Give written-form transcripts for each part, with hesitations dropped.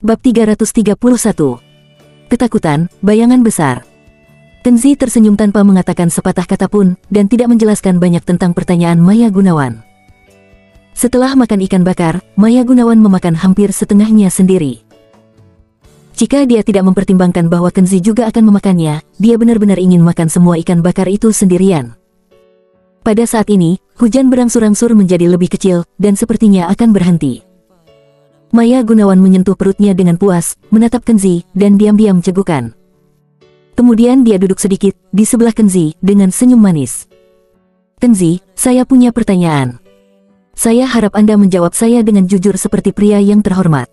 Bab 331. Ketakutan, bayangan besar. Kenzi tersenyum tanpa mengatakan sepatah kata pun, dan tidak menjelaskan banyak tentang pertanyaan Maya Gunawan. Setelah makan ikan bakar, Maya Gunawan memakan hampir setengahnya sendiri. Jika dia tidak mempertimbangkan bahwa Kenzi juga akan memakannya, dia benar-benar ingin makan semua ikan bakar itu sendirian. Pada saat ini, hujan berangsur-angsur menjadi lebih kecil, dan sepertinya akan berhenti. Maya Gunawan menyentuh perutnya dengan puas, menatap Kenzi, dan diam-diam cegukan. Kemudian dia duduk sedikit, di sebelah Kenzi, dengan senyum manis. "Kenzi, saya punya pertanyaan. Saya harap Anda menjawab saya dengan jujur seperti pria yang terhormat."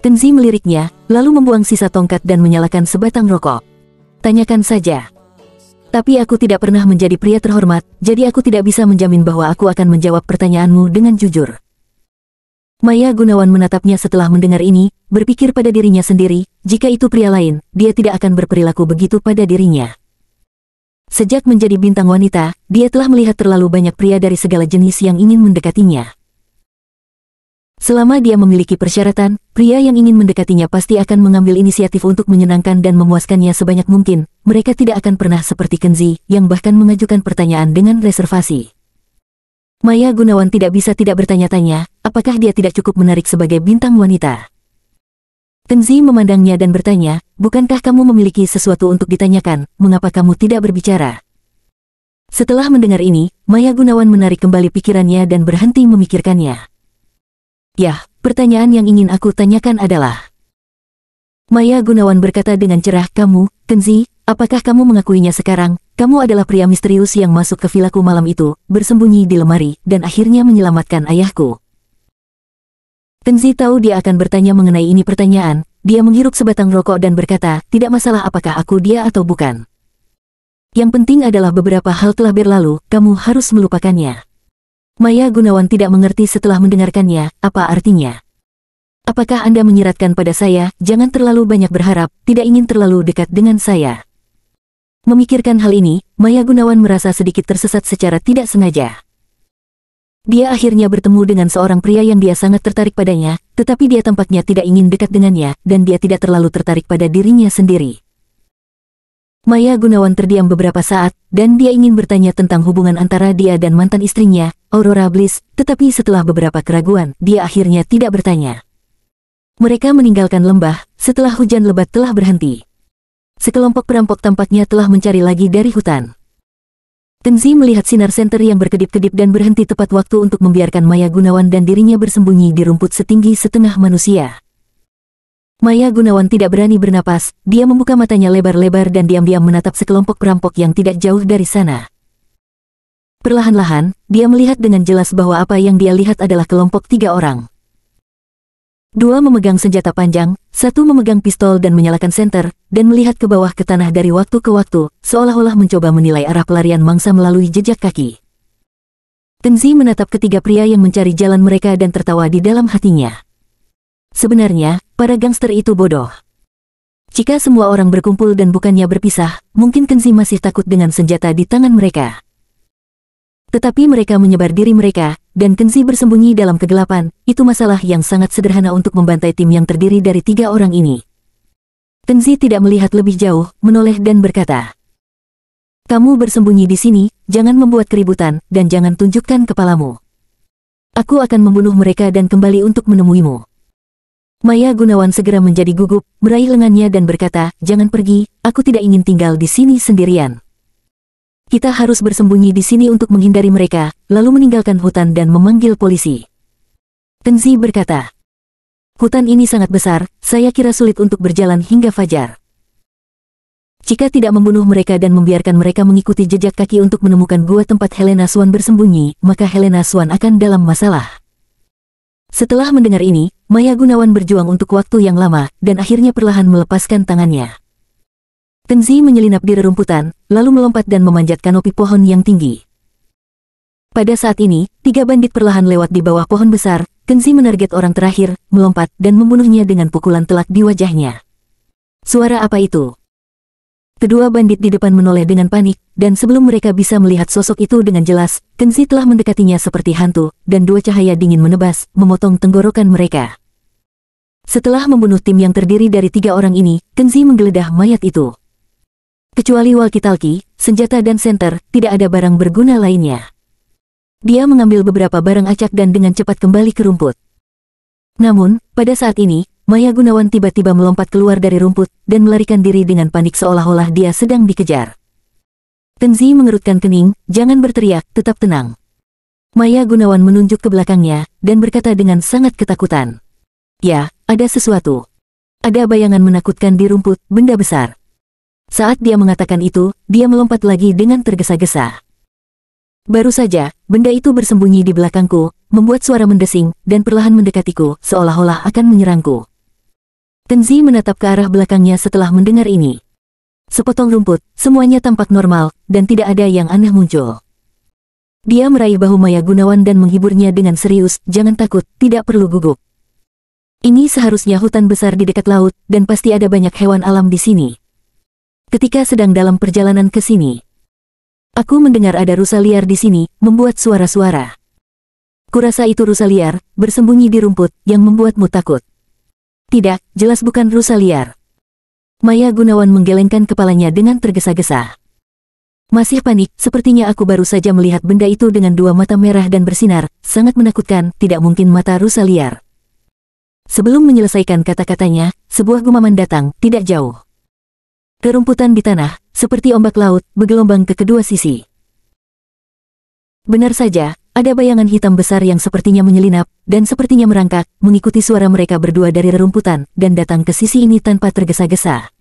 Kenzi meliriknya, lalu membuang sisa tongkat dan menyalakan sebatang rokok. "Tanyakan saja. Tapi aku tidak pernah menjadi pria terhormat, jadi aku tidak bisa menjamin bahwa aku akan menjawab pertanyaanmu dengan jujur." Maya Gunawan menatapnya setelah mendengar ini, berpikir pada dirinya sendiri, jika itu pria lain, dia tidak akan berperilaku begitu pada dirinya. Sejak menjadi bintang wanita, dia telah melihat terlalu banyak pria dari segala jenis yang ingin mendekatinya. Selama dia memiliki persyaratan, pria yang ingin mendekatinya pasti akan mengambil inisiatif untuk menyenangkan dan memuaskannya sebanyak mungkin. Mereka tidak akan pernah seperti Kenzi, yang bahkan mengajukan pertanyaan dengan reservasi. Maya Gunawan tidak bisa tidak bertanya-tanya, apakah dia tidak cukup menarik sebagai bintang wanita. Kenzi memandangnya dan bertanya, "Bukankah kamu memiliki sesuatu untuk ditanyakan, mengapa kamu tidak berbicara?" Setelah mendengar ini, Maya Gunawan menarik kembali pikirannya dan berhenti memikirkannya. "Ya, pertanyaan yang ingin aku tanyakan adalah..." Maya Gunawan berkata dengan cerah, "Kamu, Kenzi, apakah kamu mengakuinya sekarang? Kamu adalah pria misterius yang masuk ke vilaku malam itu, bersembunyi di lemari, dan akhirnya menyelamatkan ayahku." Kenzi tahu dia akan bertanya mengenai ini pertanyaan. Dia menghirup sebatang rokok dan berkata, "Tidak masalah apakah aku dia atau bukan. Yang penting adalah beberapa hal telah berlalu, kamu harus melupakannya." Maya Gunawan tidak mengerti setelah mendengarkannya, apa artinya. "Apakah Anda menyiratkan pada saya, jangan terlalu banyak berharap, tidak ingin terlalu dekat dengan saya?" Memikirkan hal ini, Maya Gunawan merasa sedikit tersesat secara tidak sengaja. Dia akhirnya bertemu dengan seorang pria yang dia sangat tertarik padanya, tetapi dia tampaknya tidak ingin dekat dengannya, dan dia tidak terlalu tertarik pada dirinya sendiri. Maya Gunawan terdiam beberapa saat, dan dia ingin bertanya tentang hubungan antara dia dan mantan istrinya, Aurora Bliss, tetapi setelah beberapa keraguan, dia akhirnya tidak bertanya. Mereka meninggalkan lembah, setelah hujan lebat telah berhenti. Sekelompok perampok tampaknya telah mencari lagi dari hutan. Kenzi melihat sinar senter yang berkedip-kedip dan berhenti tepat waktu untuk membiarkan Maya Gunawan dan dirinya bersembunyi di rumput setinggi setengah manusia. Maya Gunawan tidak berani bernapas, dia membuka matanya lebar-lebar dan diam-diam menatap sekelompok perampok yang tidak jauh dari sana. Perlahan-lahan, dia melihat dengan jelas bahwa apa yang dia lihat adalah kelompok 3 orang. 2 memegang senjata panjang, 1 memegang pistol dan menyalakan senter, dan melihat ke bawah ke tanah dari waktu ke waktu, seolah-olah mencoba menilai arah pelarian mangsa melalui jejak kaki. Kenzi menatap ketiga pria yang mencari jalan mereka dan tertawa di dalam hatinya. Sebenarnya, para gangster itu bodoh. Jika semua orang berkumpul dan bukannya berpisah, mungkin Kenzi masih takut dengan senjata di tangan mereka. Tetapi mereka menyebar diri mereka, dan Kenzi bersembunyi dalam kegelapan. Itu masalah yang sangat sederhana untuk membantai tim yang terdiri dari 3 orang ini. Kenzi tidak melihat lebih jauh, menoleh dan berkata, "Kamu bersembunyi di sini, jangan membuat keributan, dan jangan tunjukkan kepalamu. Aku akan membunuh mereka dan kembali untuk menemuimu." Maya Gunawan segera menjadi gugup, meraih lengannya dan berkata, "Jangan pergi, aku tidak ingin tinggal di sini sendirian. Kita harus bersembunyi di sini untuk menghindari mereka, lalu meninggalkan hutan dan memanggil polisi." Kenzi berkata, "Hutan ini sangat besar, saya kira sulit untuk berjalan hingga fajar. Jika tidak membunuh mereka dan membiarkan mereka mengikuti jejak kaki untuk menemukan gua tempat Helena Swan bersembunyi, maka Helena Swan akan dalam masalah." Setelah mendengar ini, Maya Gunawan berjuang untuk waktu yang lama, dan akhirnya perlahan melepaskan tangannya. Kenzi menyelinap di rerumputan, lalu melompat dan memanjat kanopi pohon yang tinggi. Pada saat ini, 3 bandit perlahan lewat di bawah pohon besar. Kenzi menarget orang terakhir, melompat, dan membunuhnya dengan pukulan telak di wajahnya. Suara apa itu? Kedua bandit di depan menoleh dengan panik, dan sebelum mereka bisa melihat sosok itu dengan jelas, Kenzi telah mendekatinya seperti hantu, dan 2 cahaya dingin menebas, memotong tenggorokan mereka. Setelah membunuh tim yang terdiri dari 3 orang ini, Kenzi menggeledah mayat itu. Kecuali walkie-talkie, senjata dan senter, tidak ada barang berguna lainnya. Dia mengambil beberapa barang acak dan dengan cepat kembali ke rumput. Namun, pada saat ini, Maya Gunawan tiba-tiba melompat keluar dari rumput dan melarikan diri dengan panik seolah-olah dia sedang dikejar. Kenzi mengerutkan kening, jangan berteriak, tetap tenang. Maya Gunawan menunjuk ke belakangnya dan berkata dengan sangat ketakutan. Ya, ada sesuatu. Ada bayangan menakutkan di rumput, benda besar. Saat dia mengatakan itu, dia melompat lagi dengan tergesa-gesa. Baru saja, benda itu bersembunyi di belakangku, membuat suara mendesing, dan perlahan mendekatiku, seolah-olah akan menyerangku. Kenzi menatap ke arah belakangnya setelah mendengar ini. Sepotong rumput, semuanya tampak normal, dan tidak ada yang aneh muncul. Dia meraih bahu Maya Gunawan dan menghiburnya dengan serius, jangan takut, tidak perlu gugup. Ini seharusnya hutan besar di dekat laut, dan pasti ada banyak hewan alam di sini. Ketika sedang dalam perjalanan ke sini, aku mendengar ada rusa liar di sini, membuat suara-suara. Kurasa itu rusa liar, bersembunyi di rumput, yang membuatmu takut. Tidak, jelas bukan rusa liar. Maya Gunawan menggelengkan kepalanya dengan tergesa-gesa. Masih panik, sepertinya aku baru saja melihat benda itu dengan 2 mata merah dan bersinar, sangat menakutkan, tidak mungkin mata rusa liar. Sebelum menyelesaikan kata-katanya, sebuah gumaman datang, tidak jauh. Rerumputan di tanah, seperti ombak laut, bergelombang ke kedua sisi. Benar saja, ada bayangan hitam besar yang sepertinya menyelinap, dan sepertinya merangkak, mengikuti suara mereka berdua dari rerumputan, dan datang ke sisi ini tanpa tergesa-gesa.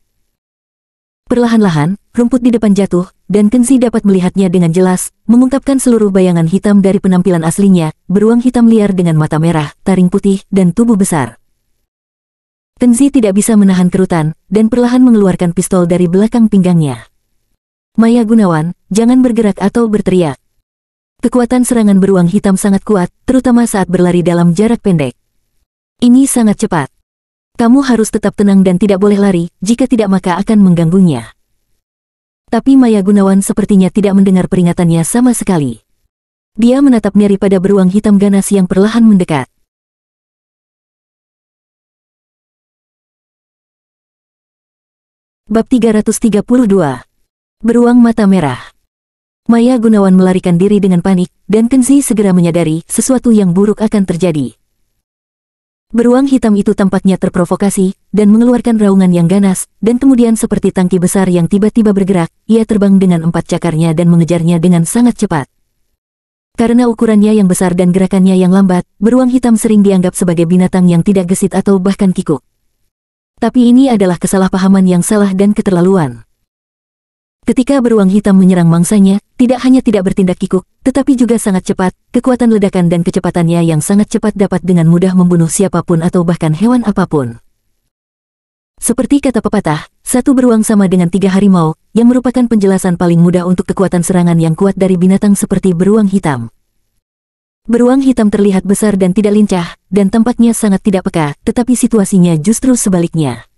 Perlahan-lahan, rumput di depan jatuh, dan Kenzi dapat melihatnya dengan jelas, mengungkapkan seluruh bayangan hitam dari penampilan aslinya, beruang hitam liar dengan mata merah, taring putih, dan tubuh besar. Kenzi tidak bisa menahan kerutan, dan perlahan mengeluarkan pistol dari belakang pinggangnya. Maya Gunawan, jangan bergerak atau berteriak. Kekuatan serangan beruang hitam sangat kuat, terutama saat berlari dalam jarak pendek. Ini sangat cepat. Kamu harus tetap tenang dan tidak boleh lari, jika tidak maka akan mengganggunya. Tapi Maya Gunawan sepertinya tidak mendengar peringatannya sama sekali. Dia menatap nyeri pada beruang hitam ganas yang perlahan mendekat. Bab 332. Beruang mata merah. Maya Gunawan melarikan diri dengan panik, dan Kenzi segera menyadari sesuatu yang buruk akan terjadi. Beruang hitam itu tampaknya terprovokasi, dan mengeluarkan raungan yang ganas, dan kemudian seperti tangki besar yang tiba-tiba bergerak, ia terbang dengan 4 cakarnya dan mengejarnya dengan sangat cepat. Karena ukurannya yang besar dan gerakannya yang lambat, beruang hitam sering dianggap sebagai binatang yang tidak gesit atau bahkan kikuk. Tapi ini adalah kesalahpahaman yang salah dan keterlaluan. Ketika beruang hitam menyerang mangsanya, tidak hanya tidak bertindak kikuk, tetapi juga sangat cepat, kekuatan ledakan dan kecepatannya yang sangat cepat dapat dengan mudah membunuh siapapun atau bahkan hewan apapun. Seperti kata pepatah, satu beruang sama dengan 3 harimau, yang merupakan penjelasan paling mudah untuk kekuatan serangan yang kuat dari binatang seperti beruang hitam. Beruang hitam terlihat besar dan tidak lincah, dan tampaknya sangat tidak peka, tetapi situasinya justru sebaliknya.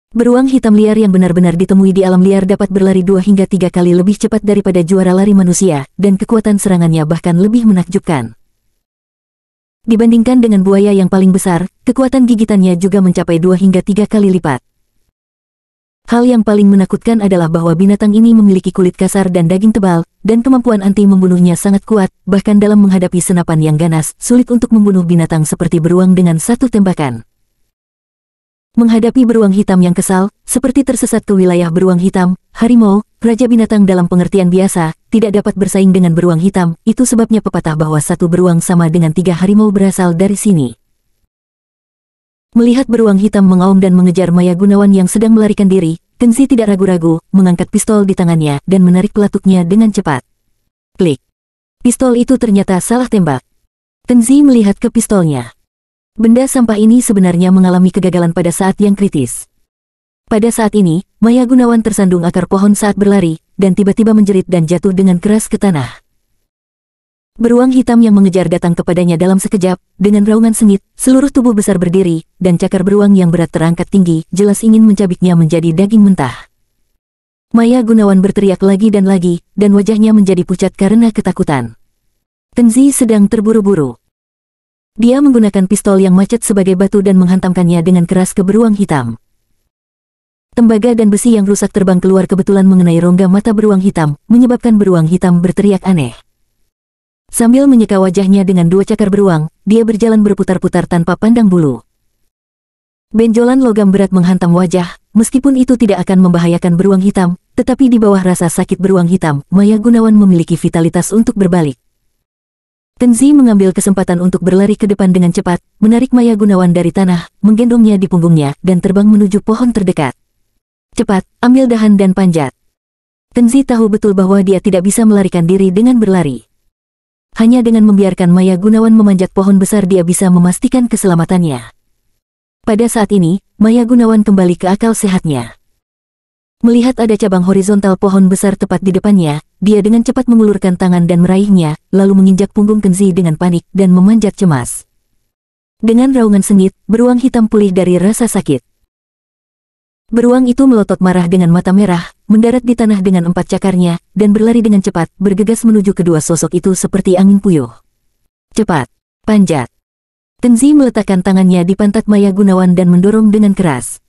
Beruang hitam liar yang benar-benar ditemui di alam liar dapat berlari 2 hingga 3 kali lebih cepat daripada juara lari manusia, dan kekuatan serangannya bahkan lebih menakjubkan. Dibandingkan dengan buaya yang paling besar, kekuatan gigitannya juga mencapai 2 hingga 3 kali lipat. Hal yang paling menakutkan adalah bahwa binatang ini memiliki kulit kasar dan daging tebal, dan kemampuan anti membunuhnya sangat kuat, bahkan dalam menghadapi senapan yang ganas, sulit untuk membunuh binatang seperti beruang dengan satu tembakan. Menghadapi beruang hitam yang kesal, seperti tersesat ke wilayah beruang hitam, harimau, raja binatang dalam pengertian biasa, tidak dapat bersaing dengan beruang hitam, itu sebabnya pepatah bahwa satu beruang sama dengan 3 harimau berasal dari sini. Melihat beruang hitam mengaum dan mengejar Maya Gunawan yang sedang melarikan diri, Kenzi tidak ragu-ragu, mengangkat pistol di tangannya dan menarik pelatuknya dengan cepat. Klik. Pistol itu ternyata salah tembak. Kenzi melihat ke pistolnya. Benda sampah ini sebenarnya mengalami kegagalan pada saat yang kritis. Pada saat ini, Maya Gunawan tersandung akar pohon saat berlari, dan tiba-tiba menjerit dan jatuh dengan keras ke tanah. Beruang hitam yang mengejar datang kepadanya dalam sekejap, dengan raungan sengit, seluruh tubuh besar berdiri, dan cakar beruang yang berat terangkat tinggi, jelas ingin mencabiknya menjadi daging mentah. Maya Gunawan berteriak lagi, dan wajahnya menjadi pucat karena ketakutan. Kenzi sedang terburu-buru. Dia menggunakan pistol yang macet sebagai batu dan menghantamkannya dengan keras ke beruang hitam. Tembaga dan besi yang rusak terbang keluar kebetulan mengenai rongga mata beruang hitam, menyebabkan beruang hitam berteriak aneh. Sambil menyeka wajahnya dengan dua cakar beruang, dia berjalan berputar-putar tanpa pandang bulu. Benjolan logam berat menghantam wajah, meskipun itu tidak akan membahayakan beruang hitam, tetapi di bawah rasa sakit beruang hitam, Maya Gunawan memiliki vitalitas untuk berbalik. Kenzi mengambil kesempatan untuk berlari ke depan dengan cepat, menarik Maya Gunawan dari tanah, menggendongnya di punggungnya, dan terbang menuju pohon terdekat. Cepat, ambil dahan dan panjat. Kenzi tahu betul bahwa dia tidak bisa melarikan diri dengan berlari. Hanya dengan membiarkan Maya Gunawan memanjat pohon besar dia bisa memastikan keselamatannya. Pada saat ini, Maya Gunawan kembali ke akal sehatnya. Melihat ada cabang horizontal pohon besar tepat di depannya, dia dengan cepat mengulurkan tangan dan meraihnya, lalu menginjak punggung Kenzi dengan panik dan memanjat cemas. Dengan raungan sengit, beruang hitam pulih dari rasa sakit. Beruang itu melotot marah dengan mata merah, mendarat di tanah dengan 4 cakarnya, dan berlari dengan cepat, bergegas menuju kedua sosok itu seperti angin puyuh. Cepat, panjat. Kenzi meletakkan tangannya di pantat Maya Gunawan dan mendorong dengan keras.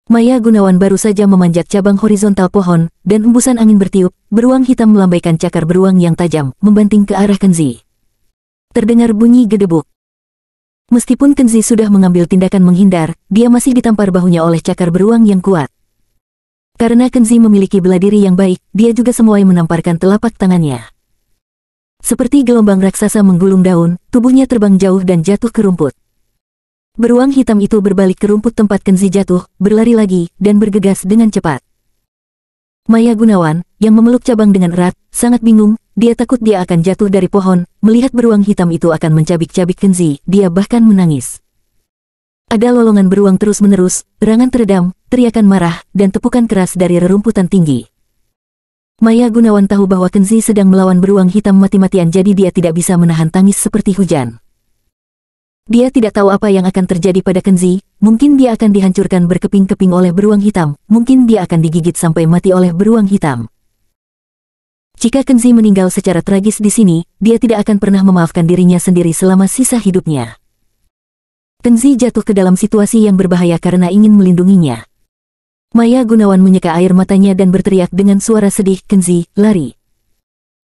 Maya Gunawan baru saja memanjat cabang horizontal pohon, dan embusan angin bertiup, beruang hitam melambaikan cakar beruang yang tajam, membanting ke arah Kenzi. Terdengar bunyi gedebuk. Meskipun Kenzi sudah mengambil tindakan menghindar, dia masih ditampar bahunya oleh cakar beruang yang kuat. Karena Kenzi memiliki bela diri yang baik, dia juga semuai menamparkan telapak tangannya. Seperti gelombang raksasa menggulung daun, tubuhnya terbang jauh dan jatuh ke rumput. Beruang hitam itu berbalik ke rumput tempat Kenzi jatuh, berlari lagi, dan bergegas dengan cepat. Maya Gunawan, yang memeluk cabang dengan erat, sangat bingung, dia takut dia akan jatuh dari pohon, melihat beruang hitam itu akan mencabik-cabik Kenzi, dia bahkan menangis. Ada lolongan beruang terus-menerus, erangan teredam, teriakan marah, dan tepukan keras dari rerumputan tinggi. Maya Gunawan tahu bahwa Kenzi sedang melawan beruang hitam mati-matian jadi dia tidak bisa menahan tangis seperti hujan. Dia tidak tahu apa yang akan terjadi pada Kenzi, mungkin dia akan dihancurkan berkeping-keping oleh beruang hitam, mungkin dia akan digigit sampai mati oleh beruang hitam. Jika Kenzi meninggal secara tragis di sini, dia tidak akan pernah memaafkan dirinya sendiri selama sisa hidupnya. Kenzi jatuh ke dalam situasi yang berbahaya karena ingin melindunginya. Maya Gunawan menyeka air matanya dan berteriak dengan suara sedih, "Kenzi, lari.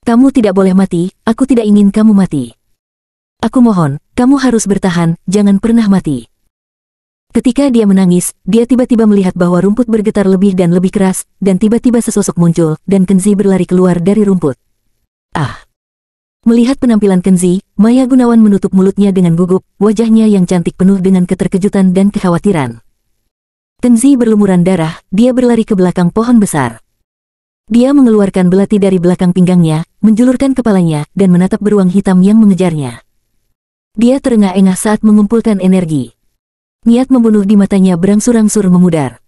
Kamu tidak boleh mati, aku tidak ingin kamu mati. Aku mohon, kamu harus bertahan, jangan pernah mati." Ketika dia menangis, dia tiba-tiba melihat bahwa rumput bergetar lebih dan lebih keras, dan tiba-tiba sesosok muncul, dan Kenzi berlari keluar dari rumput. Ah! Melihat penampilan Kenzi, Maya Gunawan menutup mulutnya dengan gugup, wajahnya yang cantik penuh dengan keterkejutan dan kekhawatiran. Kenzi berlumuran darah, dia berlari ke belakang pohon besar. Dia mengeluarkan belati dari belakang pinggangnya, menjulurkan kepalanya, dan menatap beruang hitam yang mengejarnya. Dia terengah-engah saat mengumpulkan energi. Niat membunuh di matanya berangsur-angsur memudar.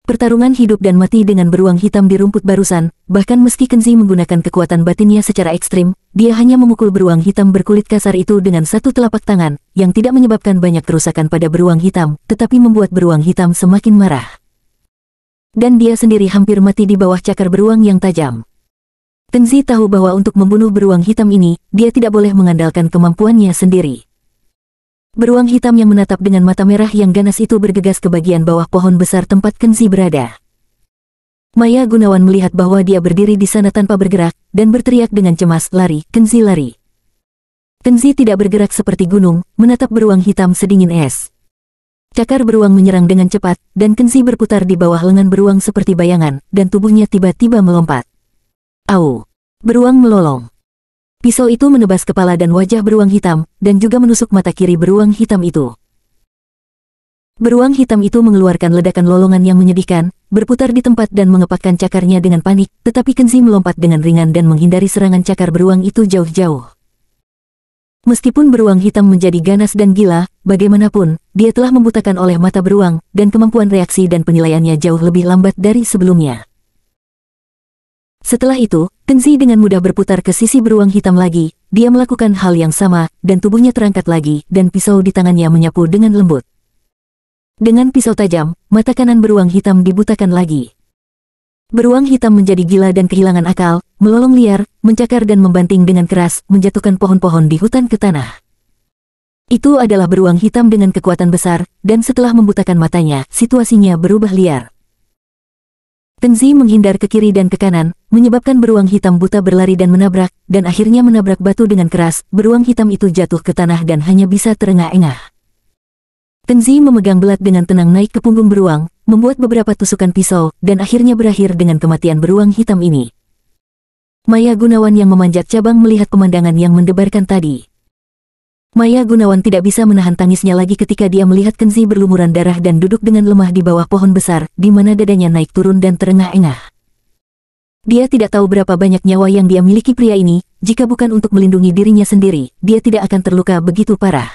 Pertarungan hidup dan mati dengan beruang hitam di rumput barusan, bahkan meski Kenzi menggunakan kekuatan batinnya secara ekstrim, dia hanya memukul beruang hitam berkulit kasar itu dengan satu telapak tangan, yang tidak menyebabkan banyak kerusakan pada beruang hitam, tetapi membuat beruang hitam semakin marah. Dan dia sendiri hampir mati di bawah cakar beruang yang tajam. Kenzi tahu bahwa untuk membunuh beruang hitam ini, dia tidak boleh mengandalkan kemampuannya sendiri. Beruang hitam yang menatap dengan mata merah yang ganas itu bergegas ke bagian bawah pohon besar tempat Kenzi berada. Maya Gunawan melihat bahwa dia berdiri di sana tanpa bergerak, dan berteriak dengan cemas, "Lari, Kenzi, lari." Kenzi tidak bergerak seperti gunung, menatap beruang hitam sedingin es. Cakar beruang menyerang dengan cepat, dan Kenzi berputar di bawah lengan beruang seperti bayangan, dan tubuhnya tiba-tiba melompat. Au! Beruang melolong. Pisau itu menebas kepala dan wajah beruang hitam, dan juga menusuk mata kiri beruang hitam itu. Beruang hitam itu mengeluarkan ledakan lolongan yang menyedihkan, berputar di tempat dan mengepakkan cakarnya dengan panik, tetapi Kenzi melompat dengan ringan dan menghindari serangan cakar beruang itu jauh-jauh. Meskipun beruang hitam menjadi ganas dan gila, bagaimanapun, dia telah membutakan oleh mata beruang, dan kemampuan reaksi dan penilaiannya jauh lebih lambat dari sebelumnya. Setelah itu, Kenzi dengan mudah berputar ke sisi beruang hitam lagi, dia melakukan hal yang sama, dan tubuhnya terangkat lagi, dan pisau di tangannya menyapu dengan lembut. Dengan pisau tajam, mata kanan beruang hitam dibutakan lagi. Beruang hitam menjadi gila dan kehilangan akal, melolong liar, mencakar dan membanting dengan keras, menjatuhkan pohon-pohon di hutan ke tanah. Itu adalah beruang hitam dengan kekuatan besar, dan setelah membutakan matanya, situasinya berubah liar. Tenzin menghindar ke kiri dan ke kanan, menyebabkan beruang hitam buta berlari dan menabrak, dan akhirnya menabrak batu dengan keras. Beruang hitam itu jatuh ke tanah dan hanya bisa terengah-engah. Tenzin memegang belat dengan tenang naik ke punggung beruang, membuat beberapa tusukan pisau, dan akhirnya berakhir dengan kematian beruang hitam ini. Maya Gunawan yang memanjat cabang melihat pemandangan yang mendebarkan tadi. Maya Gunawan tidak bisa menahan tangisnya lagi ketika dia melihat Kenzi berlumuran darah dan duduk dengan lemah di bawah pohon besar, di mana dadanya naik turun dan terengah-engah. Dia tidak tahu berapa banyak nyawa yang dia miliki pria ini, jika bukan untuk melindungi dirinya sendiri, dia tidak akan terluka begitu parah.